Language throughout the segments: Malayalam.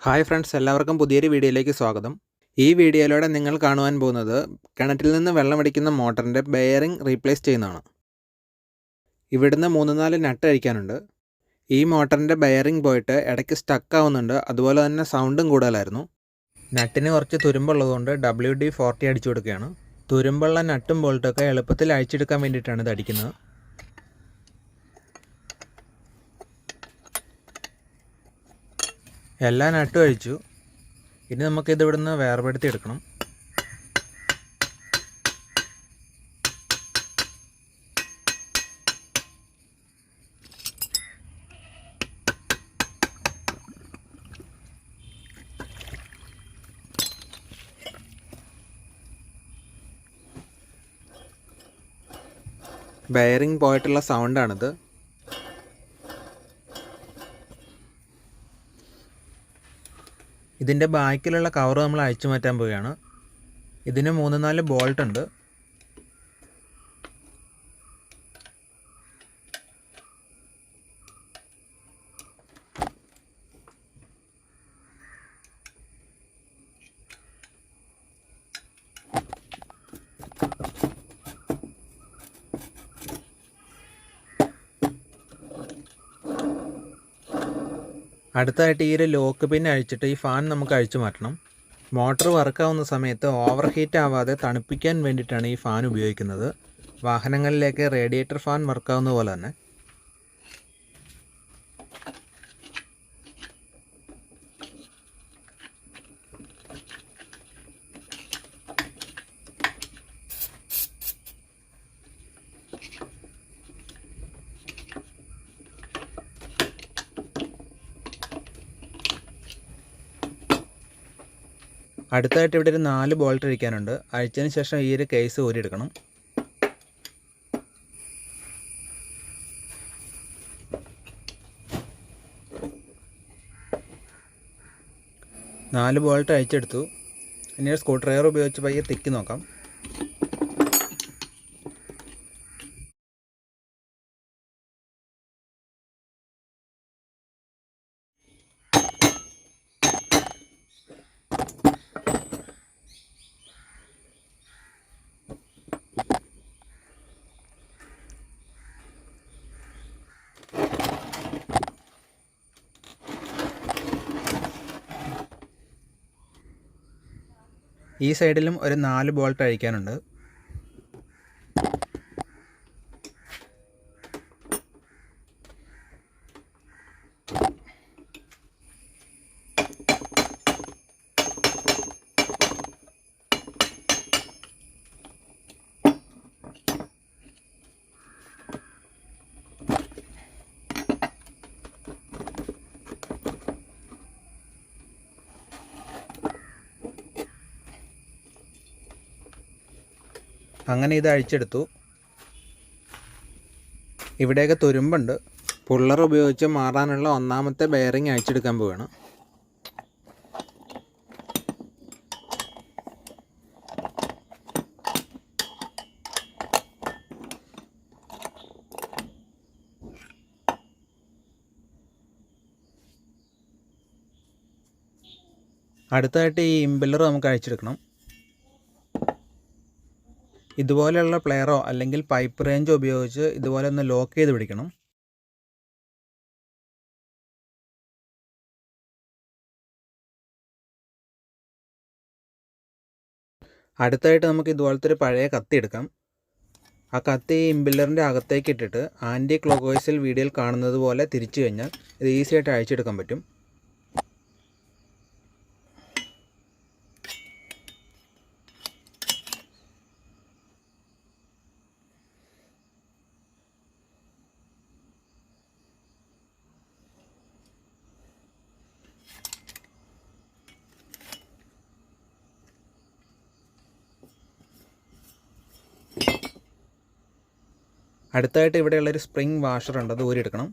ഹായ് ഫ്രണ്ട്സ്, എല്ലാവർക്കും പുതിയൊരു വീഡിയോയിലേക്ക് സ്വാഗതം. ഈ വീഡിയോയിലൂടെ നിങ്ങൾ കാണുവാൻ പോകുന്നത് കിണറ്റിൽ നിന്ന് വെള്ളമടിക്കുന്ന മോട്ടറിൻ്റെ ബെയറിംഗ് റീപ്ലേസ് ചെയ്യുന്നതാണ്. ഇവിടുന്ന് 3-4 നട്ട് അഴിക്കാനുണ്ട്. ഈ മോട്ടറിൻ്റെ ബെയറിംഗ് പോയിട്ട് ഇടയ്ക്ക് സ്റ്റക്ക് ആവുന്നുണ്ട്. അതുപോലെ തന്നെ സൗണ്ടും കൂടുതലായിരുന്നു. നട്ടിന് കുറച്ച് തുരുമ്പുള്ളതുകൊണ്ട് WD-40 അടിച്ചു കൊടുക്കുകയാണ്. തുരുമ്പുള്ള നട്ടും ബോൾട്ടൊക്കെ എളുപ്പത്തിൽ അഴിച്ചെടുക്കാൻ വേണ്ടിയിട്ടാണ് ഇത് അടിക്കുന്നത്. എല്ലാ നട്ടും അഴിച്ചു. ഇനി നമുക്കിത് ഇവിടുന്ന് വേർപെടുത്തി എടുക്കണം. ബെയറിംഗ് പോയിട്ടുള്ള സൗണ്ടാണിത്. ഇതിൻ്റെ ബാക്കിലുള്ള കവർ നമ്മൾ അഴിച്ചു മാറ്റാൻ പോവുകയാണ്. ഇതിന് 3-4 ബോൾട്ട് ഉണ്ട്. അടുത്തായിട്ട് ഈ ഒരു ലോക്ക് പിൻ അഴിച്ചിട്ട് ഈ ഫാൻ നമുക്ക് അഴിച്ചു മാറ്റണം. മോട്ടർ വർക്കാവുന്ന സമയത്ത് ഓവർ ഹീറ്റ് ആവാതെ തണുപ്പിക്കാൻ വേണ്ടിയിട്ടാണ് ഈ ഫാൻ ഉപയോഗിക്കുന്നത്. വാഹനങ്ങളിലേക്ക് റേഡിയേറ്റർ ഫാൻ വർക്കാവുന്ന പോലെ തന്നെ. അടുത്തായിട്ട് ഇവിടെ ഒരു 4 ബോൾട്ട് അഴിക്കാനുണ്ട്. അഴിച്ചതിന് ശേഷം ഈ ഒരു കേസ് ഊരിയെടുക്കണം. നാല് ബോൾട്ട് അഴിച്ചെടുത്തു. ഇനി സ്ക്രൂ ഡ്രൈവർ ഉപയോഗിച്ച് പയ്യെ തിക്കി നോക്കാം. ഈ സൈഡിലും ഒരു 4 ബോൾട്ട് അഴിക്കാനുണ്ട്. അങ്ങനെ ഇത് അഴിച്ചെടുത്തു. ഇവിടെയൊക്കെ തുരുമ്പുണ്ട്. പുള്ളർ ഉപയോഗിച്ച് മാറാനുള്ള ഒന്നാമത്തെ ബെയറിംഗ് അഴിച്ചെടുക്കാൻ പോവുകയാണ്. അടുത്തായിട്ട് ഈ ഇമ്പല്ലർ നമുക്ക് അഴിച്ചെടുക്കണം. ഇതുപോലെയുള്ള പ്ലെയറോ അല്ലെങ്കിൽ പൈപ്പ് റേഞ്ചോ ഉപയോഗിച്ച് ഇതുപോലെ ഒന്ന് ലോക്ക് ചെയ്ത് പിടിക്കണം. അടുത്തായിട്ട് നമുക്ക് ഇതുപോലത്തെ ഒരു പഴയ കത്തി എടുക്കാം. ആ കത്തി ഇമ്പല്ലറിൻ്റെ അകത്തേക്ക് ഇട്ടിട്ട് ആൻറ്റി ക്ലോക്ക് വൈസിൽ വീഡിയോയിൽ കാണുന്നത് പോലെ തിരിച്ചു കഴിഞ്ഞാൽ ഇത് ഈസി ആയിട്ട് അഴിച്ചെടുക്കാൻ പറ്റും. അടുത്തായിട്ട് ഇവിടെയുള്ളൊരു സ്പ്രിംഗ് വാഷർ ഉണ്ട്, അത് ഊരിയെടുക്കണം.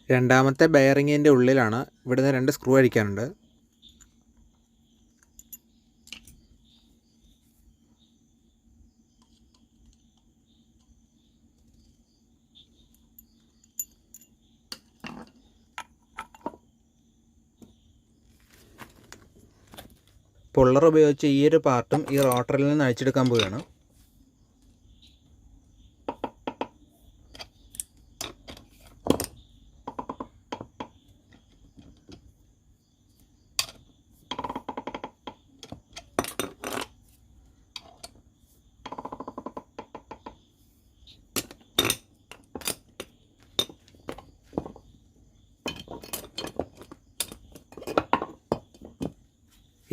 രണ്ടാമത്തെ ബെയറിങ്ങിൻ്റെ ഉള്ളിലാണ്. ഇവിടുന്ന് 2 സ്ക്രൂ അഴിക്കാനുണ്ട്. പുള്ളർ ഉപയോഗിച്ച് ഈ ഒരു പാർട്ടും ഈ റോട്ടറിൽ നിന്ന് അഴിച്ചെടുക്കാൻ പോവുകയാണ്.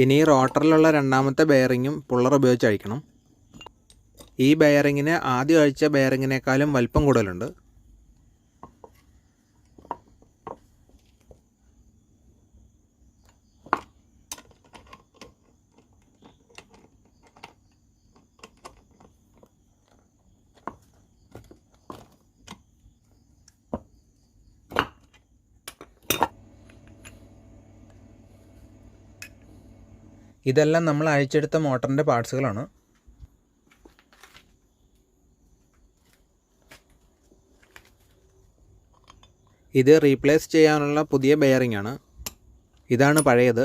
ഇനി റോട്ടറിലുള്ള രണ്ടാമത്തെ ബെയറിങ്ങും പുള്ളർ ഉപയോഗിച്ച് അഴിക്കണം. ഈ ബെയറിങ്ങിന് ആദ്യം അഴിച്ച ബെയറിങ്ങിനേക്കാളും വലിപ്പം കൂടുതലുണ്ട്. ഇതെല്ലാം നമ്മൾ അഴിച്ചെടുത്ത മോട്ടറിൻ്റെ പാർട്സുകളാണ്. ഇത് റീപ്ലേസ് ചെയ്യാനുള്ള പുതിയ ബെയറിംഗ് ആണ്. ഇതാണ് പഴയത്.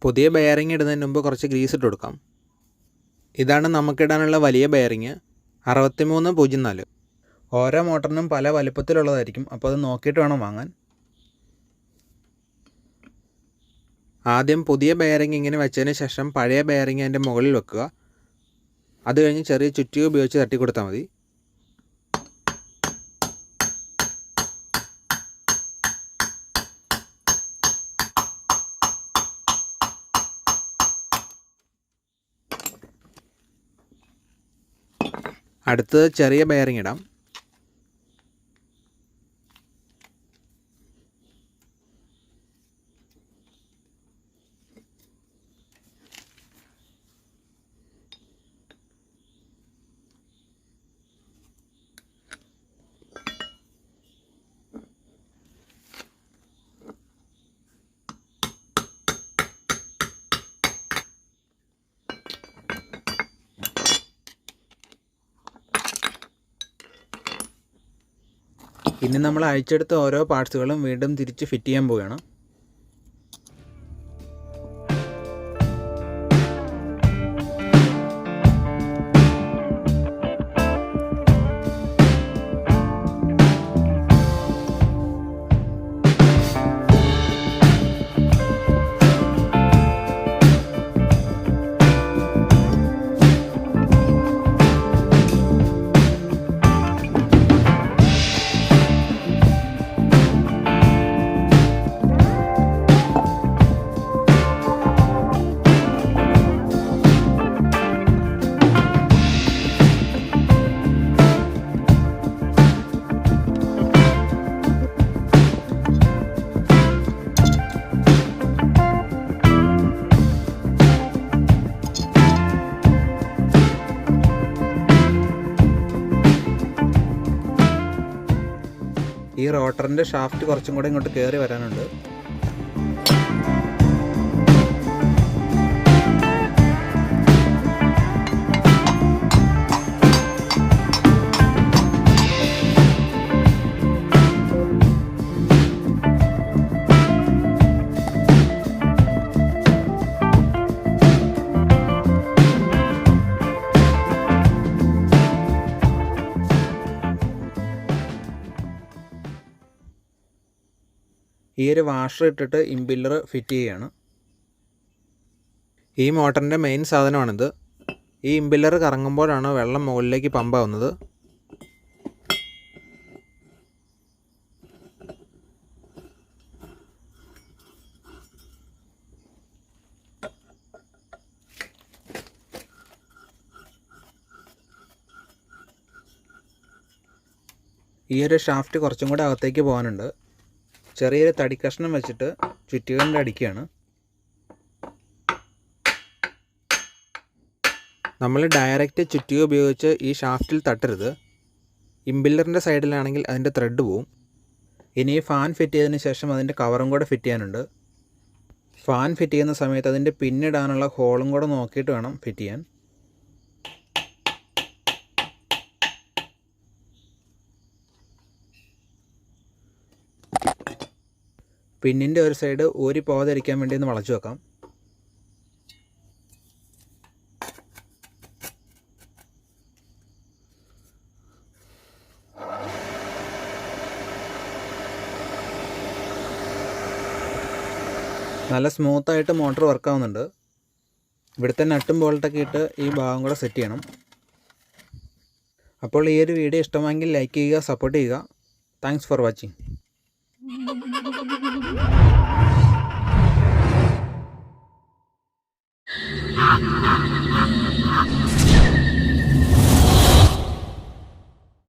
പുതിയ ബെയറിംഗ് ഇടുന്നതിന് മുമ്പ് കുറച്ച് ഗ്രീസ് ഇട്ട് കൊടുക്കാം. ഇതാണ് നമുക്കിടാനുള്ള വലിയ ബെയറിംഗ് 6304. ഓരോ മോട്ടറിനും പല വലുപ്പത്തിലുള്ളതായിരിക്കും, അപ്പോൾ അത് നോക്കിയിട്ട് വേണം വാങ്ങാൻ. ആദ്യം പുതിയ ബെയറിംഗ് ഇങ്ങനെ വെച്ചതിന് ശേഷം പഴയ ബെയറിംഗ് അതിൻ്റെ മുകളിൽ വെക്കുക. അത് കഴിഞ്ഞ് ചെറിയ ചുറ്റിക ഉപയോഗിച്ച് തട്ടി കൊടുത്താൽ മതി. അടുത്തത് ചെറിയ ബെയറിംഗ് ഇടാം. ഇനി നമ്മൾ അഴിച്ചെടുത്ത ഓരോ പാർട്സുകളും വീണ്ടും തിരിച്ച് ഫിറ്റ് ചെയ്യാൻ പോവുകയാണ്. ഈ റോട്ടറിൻ്റെ ഷാഫ്റ്റ് കുറച്ചും കൂടെ ഇങ്ങോട്ട് കയറി വരാനുണ്ട്. ഈ ഒരു വാഷർ ഇട്ടിട്ട് ഇംപില്ലർ ഫിറ്റ് ചെയ്യുകയാണ്. ഈ മോട്ടറിൻ്റെ മെയിൻ സാധനമാണിത്. ഈ ഇംപില്ലർ കറങ്ങുമ്പോഴാണ് വെള്ളം മുകളിലേക്ക് പമ്പാവുന്നത്. ഈ ഒരു ഷാഫ്റ്റ് കുറച്ചും കൂടെ അകത്തേക്ക് പോകാനുണ്ട്. ചെറിയൊരു തടി കഷ്ണം വെച്ചിട്ട് ചുറ്റുകൊണ്ട് അടിക്കുകയാണ്. നമ്മൾ ഡയറക്റ്റ് ചുറ്റിക ഉപയോഗിച്ച് ഈ ഷാഫ്റ്റിൽ തട്ടരുത്. ഇംപില്ലറിൻ്റെ സൈഡിലാണെങ്കിൽ അതിൻ്റെ ത്രെഡ് പോവും. ഇനി ഫാൻ ഫിറ്റ് ചെയ്തതിന് ശേഷം അതിൻ്റെ കവറും കൂടെ ഫിറ്റ് ചെയ്യാനുണ്ട്. ഫാൻ ഫിറ്റ് ചെയ്യുന്ന സമയത്ത് അതിൻ്റെ പിന്നിടാനുള്ള ഹോളും കൂടെ നോക്കിയിട്ട് വേണം ഫിറ്റ് ചെയ്യാൻ. പിന്നിൻ്റെ ഒരു സൈഡ് ഊരി പോകാതിരിക്കാൻ വേണ്ടി ഒന്ന് വളച്ചു വെക്കാം. നല്ല സ്മൂത്തായിട്ട് മോട്ടർ വർക്കാവുന്നുണ്ട്. ഇവിടുത്തെ നട്ടും ബോൾട്ടൊക്കെ ഇട്ട് ഈ ഭാഗം കൂടെ സെറ്റ് ചെയ്യണം. അപ്പോൾ ഈ ഒരു വീഡിയോ ഇഷ്ടമെങ്കിൽ ലൈക്ക് ചെയ്യുക, സപ്പോർട്ട് ചെയ്യുക. Thanks for watching.